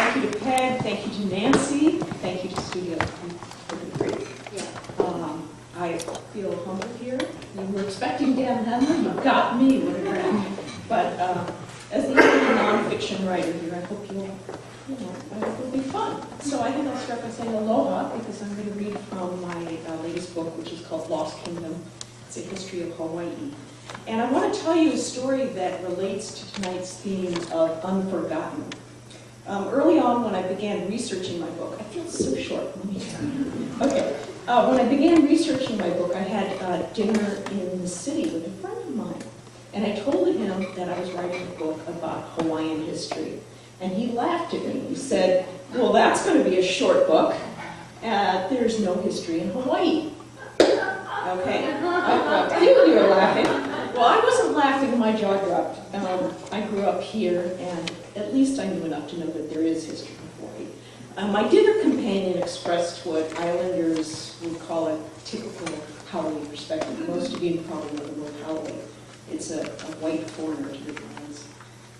Thank you to Peg, thank you to Nancy, thank you to Studio. I feel humbled here. You were expecting Dan Henley, you got me, what a drag. But as the only nonfiction writer here, I hope I hope it'll be fun. So I think I'll start by saying aloha, because I'm going to read from my latest book, which is called Lost Kingdom. It's a history of Hawaii. And I want to tell you a story that relates to tonight's theme of Unforgotten. Early on, when I began researching my book, I feel so short. Okay. When I began researching my book, I had dinner in the city with a friend of mine. And I told him that I was writing a book about Hawaiian history. And he laughed at me. He said, well, that's going to be a short book. There's no history in Hawaii. Okay. You were laughing. Well, I wasn't laughing, my jaw dropped. I grew up here, and at least I knew enough to know that there is history in Hawaii. My dinner companion expressed what Islanders would call a typical Hawaii perspective. Most of you probably know the word Hawaii. It's a white foreigner to the islands.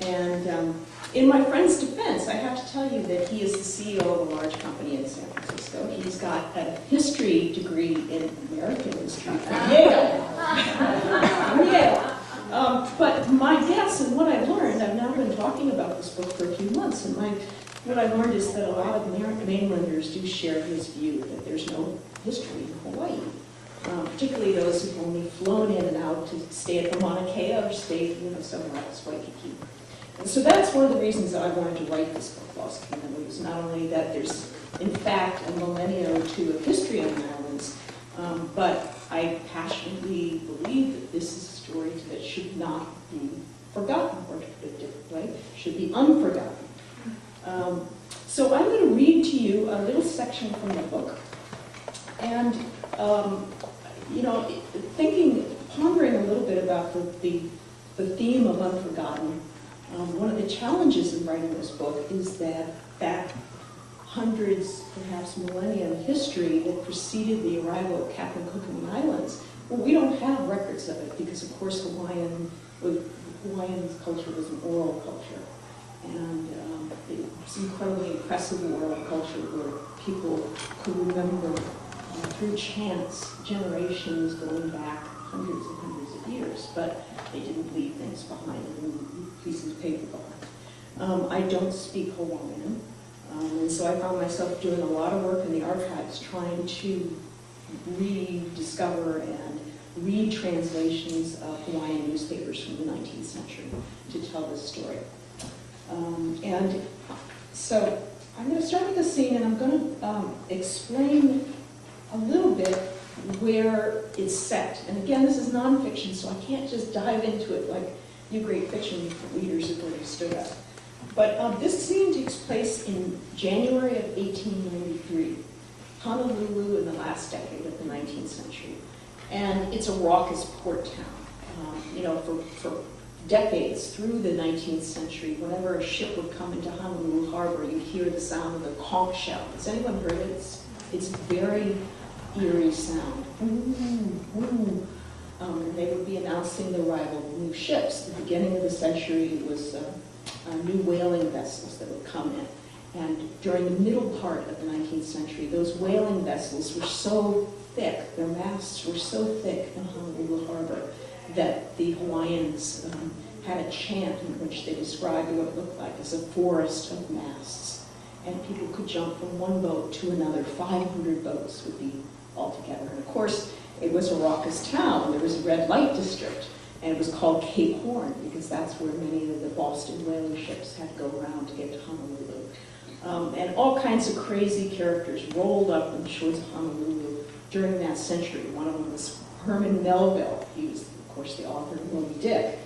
And in my friend's defense, I have to tell you that he is the CEO of a large company in San Francisco. He's got a history degree in American history from Yale. But my guess and what I've learned, I've now been talking about this book for a few months, and what I learned is that a lot of mainlanders do share his view that there's no history in Hawaii. Particularly those who've only flown in and out to stay at the Mauna Kea or stay somewhere else, Waikiki. And so that's one of the reasons that I wanted to write this book, Lost Kingdom. It was not only that there's, in fact, a millennia or two of history on the islands, but I passionately believe that this is a story that should not be forgotten, or to put it differently, should be unforgotten. So I'm going to read to you a little section from the book. And, pondering a little bit about the theme of Unforgotten, one of the challenges in writing this book is that hundreds, perhaps millennia of history that preceded the arrival of Captain Cook in the islands, well, we don't have records of it because, of course, Hawaiian culture was an oral culture. And it's incredibly impressive oral culture where people could remember through chance generations going back hundreds and hundreds of years, but they didn't leave things behind and pieces of paper behind. I don't speak Hawaiian, and so I found myself doing a lot of work in the archives trying to rediscover and read translations of Hawaiian newspapers from the 19th century to tell this story. And so I'm going to start with the scene, and I'm going to explain a little bit where it's set. And again, this is nonfiction, so I can't just dive into it like you great fiction readers have already stood up. But this scene takes place in January of 1893, Honolulu in the last decade of the 19th century. And it's a raucous port town. For decades through the 19th century, whenever a ship would come into Honolulu Harbor, you'd hear the sound of the conch shell. Has anyone heard it? It's very eerie sound. And they would be announcing the arrival of new ships. At the beginning of the century, it was new whaling vessels that would come in. And during the middle part of the 19th century, those whaling vessels were so thick, their masts were so thick in Honolulu Harbor that the Hawaiians had a chant in which they described what it looked like as a forest of masts. And people could jump from one boat to another. 500 boats would be altogether. And of course, it was a raucous town. There was a red light district, and it was called Cape Horn because that's where many of the Boston whaling ships had to go around to get to Honolulu. And all kinds of crazy characters rolled up on the shores of Honolulu during that century. One of them was Herman Melville. He was, of course, the author of Moby Dick.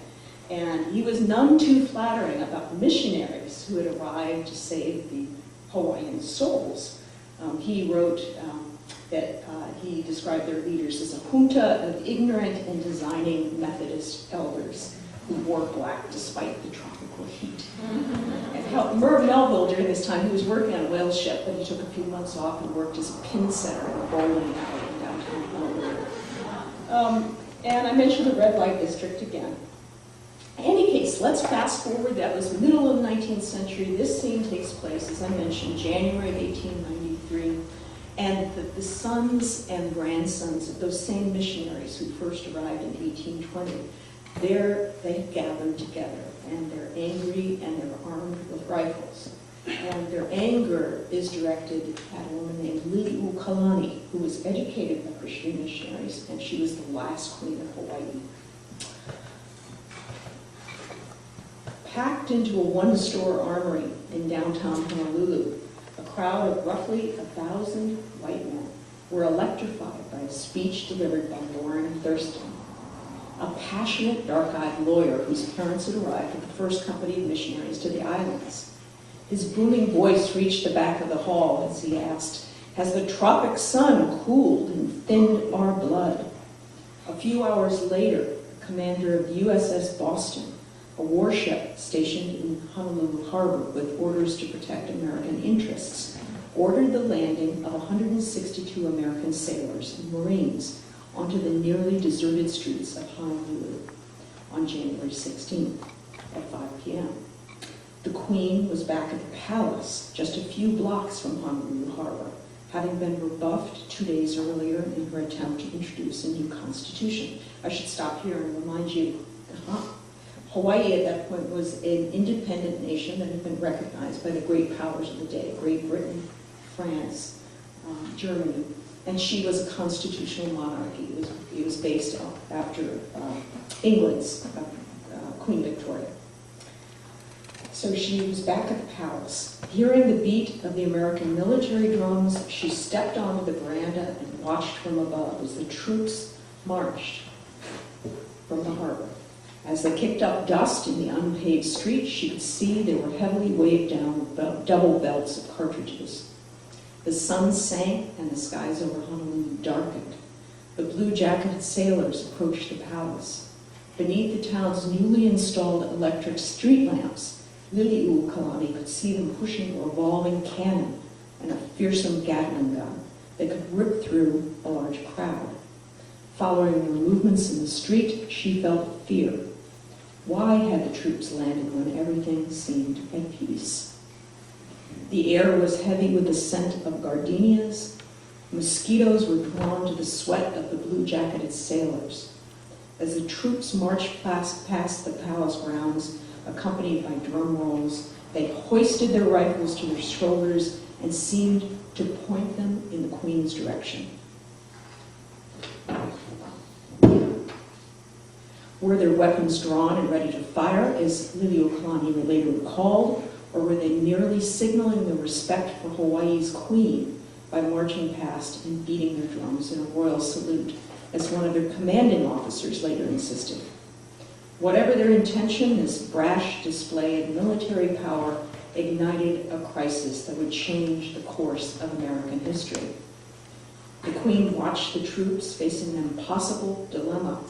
And he was none too flattering about the missionaries who had arrived to save the Hawaiian souls. He wrote that he described their leaders as a junta of ignorant and designing Methodist elders who wore black despite the tropical heat. And Merv Melville, during this time, he was working on a whale ship, but he took a few months off and worked as a pin setter in a bowling alley in downtown Honolulu. And I mentioned the red light district again. In any case, this. Let's fast forward. That was the middle of the 19th century. This scene takes place, as I mentioned, January of 1893. And the sons and grandsons of those same missionaries who first arrived in 1820, they gathered together, and they're angry and they're armed with rifles. And their anger is directed at a woman named Liliuokalani, who was educated by Christian missionaries, and she was the last queen of Hawaii. Packed into a one-store armory in downtown Honolulu, a crowd of roughly 1,000 white men were electrified by a speech delivered by Loren Thurston, a passionate, dark-eyed lawyer whose parents had arrived with the first company of missionaries to the islands. His booming voice reached the back of the hall as he asked, "Has the tropic sun cooled and thinned our blood?" A few hours later, the commander of the USS Boston, a warship stationed in Honolulu Harbor with orders to protect American interests, ordered the landing of 162 American sailors and Marines onto the nearly deserted streets of Honolulu on January 16th at 5 p.m. The Queen was back at the palace just a few blocks from Honolulu Harbor, having been rebuffed 2 days earlier in her attempt to introduce a new constitution. I should stop here and remind you, Hawaii at that point was an independent nation that had been recognized by the great powers of the day, Great Britain, France, Germany, and she was a constitutional monarchy. It was based after England's Queen Victoria. So she was back at the palace. Hearing the beat of the American military drums, she stepped onto the veranda and watched from above as the troops marched from the harbor. As they kicked up dust in the unpaved streets, she could see they were heavily weighed down with double belts of cartridges. The sun sank and the skies over Honolulu darkened. The blue-jacketed sailors approached the palace. Beneath the town's newly installed electric street lamps, Liliuokalani could see them pushing a revolving cannon and a fearsome Gatling gun that could rip through a large crowd. Following their movements in the street, she felt fear. Why had the troops landed when everything seemed at peace? The air was heavy with the scent of gardenias. Mosquitoes were drawn to the sweat of the blue-jacketed sailors. As the troops marched past the palace grounds, accompanied by drum rolls, they hoisted their rifles to their shoulders and seemed to point them in the Queen's direction. Were their weapons drawn and ready to fire, as Liliuokalani later recalled, or were they merely signaling their respect for Hawaii's Queen by marching past and beating their drums in a royal salute, as one of their commanding officers later insisted? Whatever their intention, this brash display of military power ignited a crisis that would change the course of American history. The Queen watched the troops facing an impossible dilemma.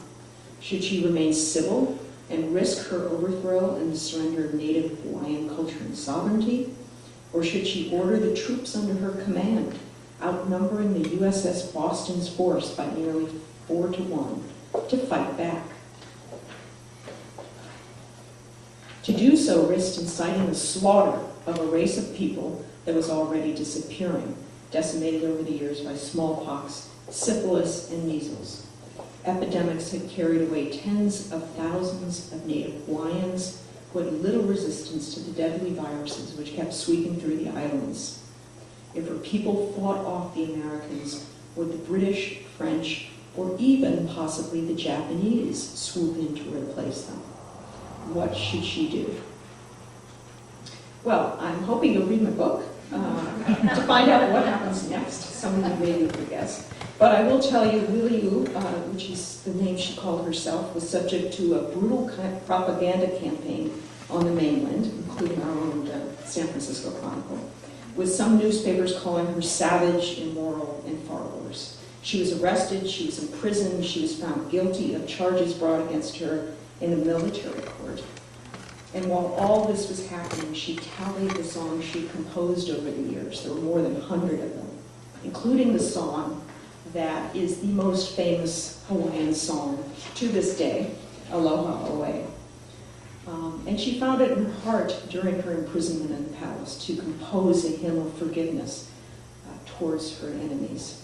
Should she remain civil and risk her overthrow and the surrender of native Hawaiian culture and sovereignty? Or should she order the troops under her command, outnumbering the USS Boston's force by nearly 4-1, to fight back? To do so risked inciting the slaughter of a race of people that was already disappearing, decimated over the years by smallpox, syphilis, and measles. Epidemics had carried away tens of thousands of native Hawaiians who had little resistance to the deadly viruses which kept sweeping through the islands. If her people fought off the Americans, would the British, French, or even possibly the Japanese swoop in to replace them? What should she do? Well, I'm hoping you'll read my book to find out what happens next. Some of you may never guess. But I will tell you, Liliu, which is the name she called herself, was subject to a brutal propaganda campaign on the mainland, including our own San Francisco Chronicle, with some newspapers calling her savage, immoral, and far worse. She was arrested, she was imprisoned, she was found guilty of charges brought against her in the military court. And while all this was happening, she tallied the songs she composed over the years. There were more than 100 of them, including the song that is the most famous Hawaiian song to this day, Aloha Oe. And she found it in her heart during her imprisonment in the palace to compose a hymn of forgiveness towards her enemies.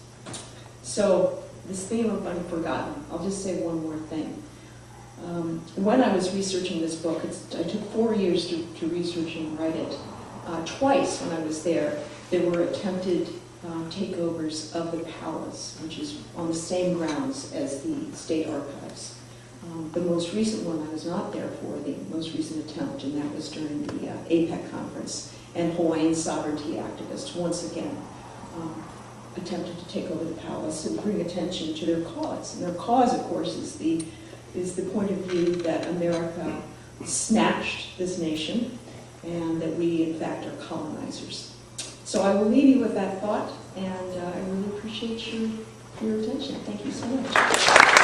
So this theme of Unforgotten, I'll just say one more thing. When I was researching this book, I took 4 years to research and write it. Twice when I was there were attempted takeovers of the palace, which is on the same grounds as the state archives. The most recent one I was not there for, the most recent attempt, and that was during the APEC conference. And Hawaiian sovereignty activists, once again, attempted to take over the palace and bring attention to their cause. And their cause, of course, is the point of view that America snatched this nation and that we, in fact, are colonizers. So I will leave you with that thought, and I really appreciate your attention. Thank you so much.